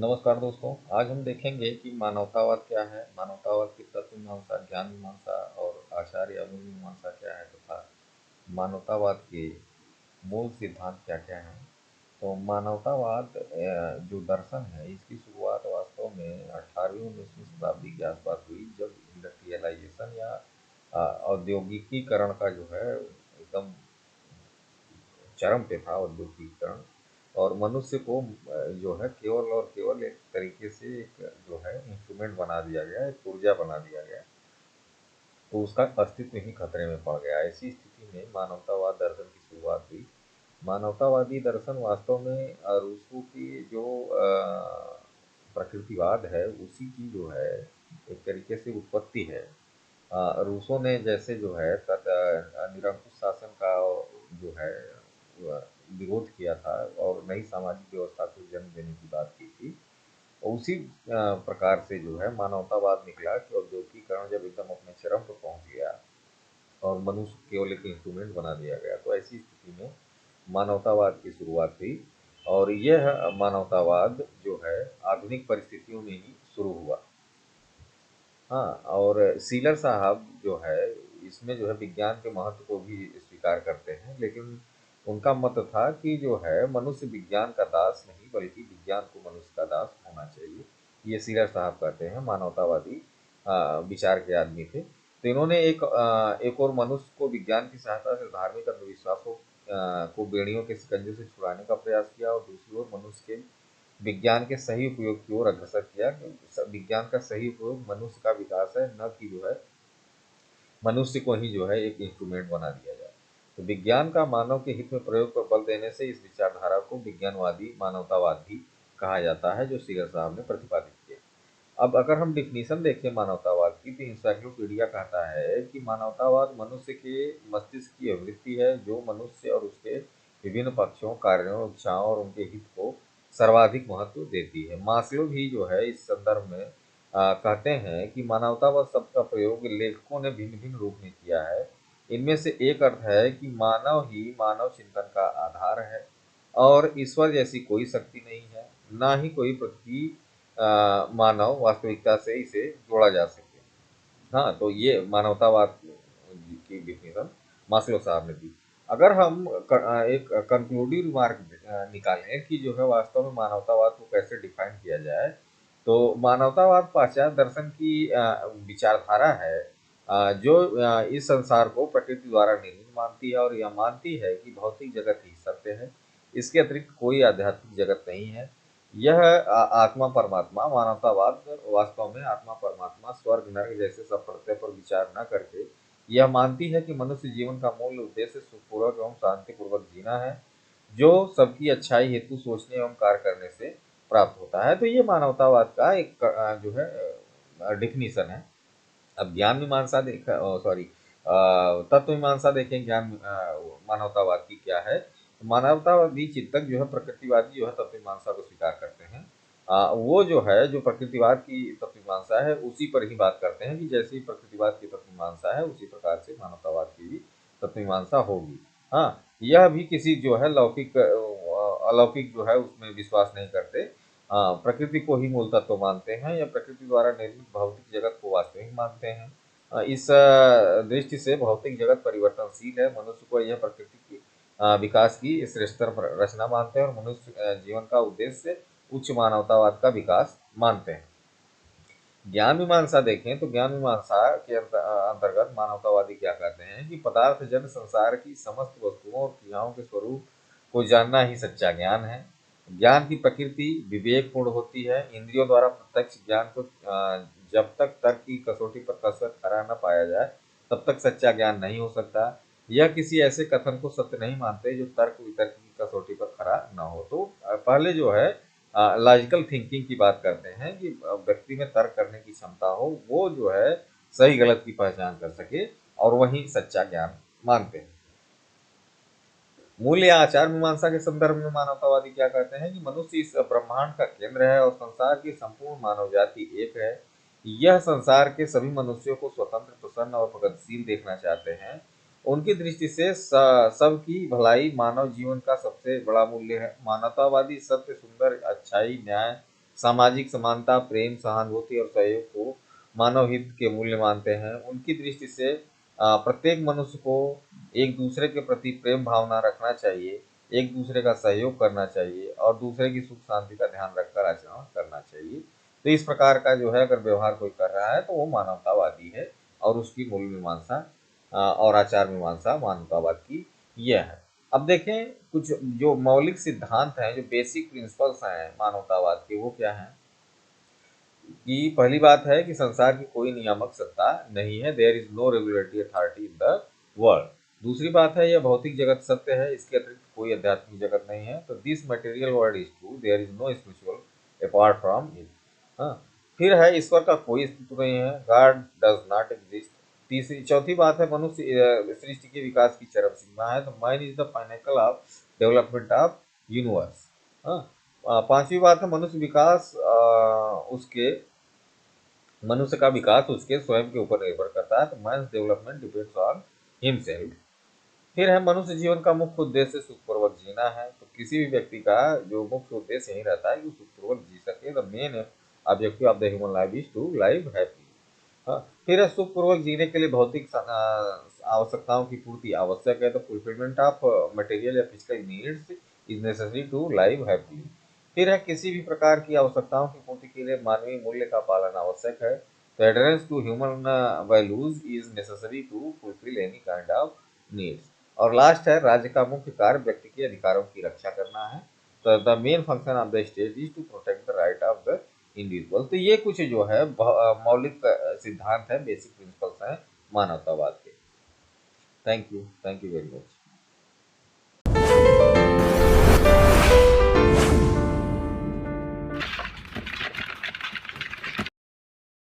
नमस्कार दोस्तों। आज हम देखेंगे कि मानवतावाद क्या है, मानवतावाद की तत्व मीमांसा, ज्ञान मीमांसा और आचार्य अमूल मीमांसा क्या है तथा मानवतावाद के मूल सिद्धांत क्या-क्या हैं। तो मानवतावाद जो दर्शन है इसकी शुरुआत वास्तव में 18वीं-19वीं शताब्दी के आसपास हुई, जब इंडस्ट्रियलाइजेशन या औद्योगिकीकरण का जो है एकदम चरम पे था औद्योगिकीकरण। और मनुष्य को जो है केवल और केवल एक तरीके से एक जो है इंस्ट्रूमेंट बना दिया गया, एक पुर्जा बना दिया गया, तो उसका अस्तित्व ही खतरे में पड़ गया। ऐसी स्थिति में मानवतावाद दर्शन की शुरुआत हुई। मानवतावादी दर्शन वास्तव में रूसो की जो प्रकृतिवाद है उसी की जो है एक तरीके से उत्पत्ति है। रूसो ने जैसे जो है निरंकुश शासन का जो है वह विरोध किया था और नई सामाजिक व्यवस्था को जन्म देने की बात की थी। और उसी प्रकार से जो है मानवतावाद निकला कि औद्योगिकीकरण जब एकदम अपने चरम पर पहुंच गया और मनुष्य केवल एक इंस्ट्रूमेंट बना दिया गया, तो ऐसी स्थिति में मानवतावाद की शुरुआत हुई। और यह मानवतावाद जो है आधुनिक परिस्थितियों में ही शुरू हुआ। हाँ, और सीलर साहब जो है इसमें जो है विज्ञान के महत्व को भी स्वीकार करते हैं, लेकिन उनका मत था कि जो है मनुष्य विज्ञान का दास नहीं बल्कि विज्ञान को मनुष्य का दास होना चाहिए। ये सीलर साहब कहते हैं, मानवतावादी विचार के आदमी थे। तो इन्होंने एक और मनुष्य को विज्ञान की सहायता से धार्मिक अंधविश्वासों को बेड़ियों के शिकंजे से छुड़ाने का प्रयास किया और दूसरी ओर मनुष्य के विज्ञान के सही उपयोग की ओर अग्रसर किया कि विज्ञान का सही उपयोग मनुष्य का विकास है, न कि जो है मनुष्य को ही जो है एक इंस्ट्रूमेंट बना दिया जाए। तो विज्ञान का मानव के हित में प्रयोग पर बल देने से इस विचारधारा को विज्ञानवादी मानवतावाद भी कहा जाता है, जो सीगर साहब ने प्रतिपादित किया। अब अगर हम डिफिनीशन देखें मानवतावाद की, तो इंसाइक्लोपीडिया कहता है कि मानवतावाद मनुष्य के मस्तिष्क की अभिवृत्ति है जो मनुष्य और उसके विभिन्न पक्षों, कार्यों, इच्छाओं और उनके हित को सर्वाधिक महत्व देती है। मास्लो भी जो है इस संदर्भ में कहते हैं कि मानवतावाद शब्द का प्रयोग लेखकों ने भिन्न भिन्न रूप में किया है। इनमें से एक अर्थ है कि मानव ही मानव चिंतन का आधार है और ईश्वर जैसी कोई शक्ति नहीं है, ना ही कोई प्रकृति मानव वास्तविकता से इसे जोड़ा जा सके। हाँ, तो ये मानवतावाद की डिफिनेशन मास्लो साहब ने दी। अगर हम एक कंक्लूडिव रिमार्क निकालें कि जो है वास्तव में मानवतावाद को कैसे डिफाइन किया जाए, तो मानवतावाद पाश्चात्य दर्शन की विचारधारा है, जो इस संसार को प्रकृति द्वारा निर्मित मानती है और यह मानती है कि भौतिक जगत ही सत्य है, इसके अतिरिक्त कोई आध्यात्मिक जगत नहीं है। यह आत्मा परमात्मा मानवतावाद वास्तव में आत्मा परमात्मा स्वर्ग नरक जैसे सब प्रत्यय पर विचार न करके यह मानती है कि मनुष्य जीवन का मूल उद्देश्य सुखपूर्वक एवं शांतिपूर्वक जीना है, जो सबकी अच्छाई हेतु सोचने एवं कार्य करने से प्राप्त होता है। तो ये मानवतावाद का एक जो है डिफिनीशन है। अब ज्ञान मीमांसा देखा, सॉरी, तत्व मीमांसा देखें। मानवतावाद की क्या है। मानवतावादी चिंतक जो है प्रकृतिवादी जो है तत्व मीमांसा को स्वीकार करते हैं। वो जो है जो प्रकृतिवाद की तत्व मीमांसा है उसी पर ही बात करते हैं कि जैसे ही प्रकृतिवाद की तत्व मीमांसा है उसी प्रकार से मानवतावाद की भी तत्व मीमांसा होगी। हाँ, यह भी किसी जो है लौकिक अलौकिक जो है उसमें विश्वास नहीं करते। प्रकृति को ही मूल तत्व मानते हैं या प्रकृति द्वारा निर्मित भौतिक जगत को वास्तविक मानते हैं। इस दृष्टि से भौतिक जगत परिवर्तनशील है। मनुष्य को यह प्रकृति की विकास की श्रेष्ठतर रचना मानते हैं और मनुष्य जीवन का उद्देश्य उच्च मानवतावाद का विकास मानते हैं। ज्ञान मीमांसा देखें तो ज्ञान मीमांसा के अंतर्गत मानवतावादी क्या कहते हैं कि पदार्थ जन संसार की समस्त वस्तुओं और क्रियाओं के स्वरूप को जानना ही सच्चा ज्ञान है। ज्ञान की प्रकृति विवेकपूर्ण होती है। इंद्रियों द्वारा प्रत्यक्ष ज्ञान को जब तक तर्क की कसौटी पर कसरत खरा न पाया जाए तब तक सच्चा ज्ञान नहीं हो सकता। यह किसी ऐसे कथन को सत्य नहीं मानते जो तर्क वितर्क की कसौटी पर खरा न हो। तो पहले जो है लॉजिकल थिंकिंग की बात करते हैं कि व्यक्ति में तर्क करने की क्षमता हो, वो जो है सही गलत की पहचान कर सके और वही सच्चा ज्ञान मानते हैं। मूल्य आचार मीमांसा के संदर्भ में मानवतावादी क्या कहते हैं कि मनुष्य इस ब्रह्मांड का केंद्र है और संसार की संपूर्ण मानव जाति एक है। यह संसार के सभी मनुष्यों को स्वतंत्र, प्रसन्न और प्रगतिशील देखना चाहते हैं। उनकी दृष्टि से सबकी भलाई मानव जीवन का सबसे बड़ा मूल्य है। मानवतावादी सत्य, सुंदर, अच्छाई, न्याय, सामाजिक समानता, प्रेम, सहानुभूति और सहयोग को मानव हित के मूल्य मानते हैं। उनकी दृष्टि से प्रत्येक मनुष्य को एक दूसरे के प्रति प्रेम भावना रखना चाहिए, एक दूसरे का सहयोग करना चाहिए और दूसरे की सुख शांति का ध्यान रखकर आचरण करना चाहिए। तो इस प्रकार का जो है अगर व्यवहार कोई कर रहा है तो वो मानवतावादी है और उसकी मूल मीमांसा और आचार मीमांसा मानवतावाद की यह है। अब देखें कुछ जो मौलिक सिद्धांत हैं, जो बेसिक प्रिंसिपल्स हैं मानवतावाद के, वो क्या हैं? कि पहली बात है कि संसार की कोई नियामक सत्ता नहीं है, there is no regulatory authority in the world. दूसरी बात है, यह भौतिक जगत सत्य है, इसके अतिरिक्त कोई आध्यात्मिक जगत नहीं है। तो this material world is true, there is no spiritual apart from it. हाँ, फिर है ईश्वर का कोई अस्तित्व नहीं है, गॉड डज नॉट एग्जिस्ट। तीसरी चौथी बात है, मनुष्य सृष्टि के विकास की चरम सीमा है, तो man is the pinnacle of development of universe. हाँ, पांचवी बात है, मनुष्य का विकास उसके स्वयं के ऊपर निर्भर करता है, तो man's development depends on himself. फिर है, मनुष्य जीवन का मुख्य उद्देश्य सुखपूर्वक जीना है, तो किसी भी व्यक्ति का जो मुख्य उद्देश्य यही रहता है कि सुखपूर्वक जी सके। The main objective of the human life is to live happy. हाँ, फिर है, सुखपूर्वक जीने के लिए भौतिक आवश्यकताओं की पूर्ति आवश्यक है, तो फुलफिलमेंट ऑफ मटेरियल या physical needs is necessary to live happy. फिर है, किसी भी प्रकार की आवश्यकताओं की पूर्ति के लिए मानवीय मूल्य का पालन आवश्यक है, तो adherence to human values is necessary to fulfil any kind of needs. और लास्ट है, राज्य का मुख्य कार्य व्यक्ति के अधिकारों की रक्षा करना है, तो the main function of the state is to protect the right of the individual. तो ये कुछ जो है मौलिक सिद्धांत है, बेसिक प्रिंसिपल्स हैं मानवतावाद के। Thank you very much.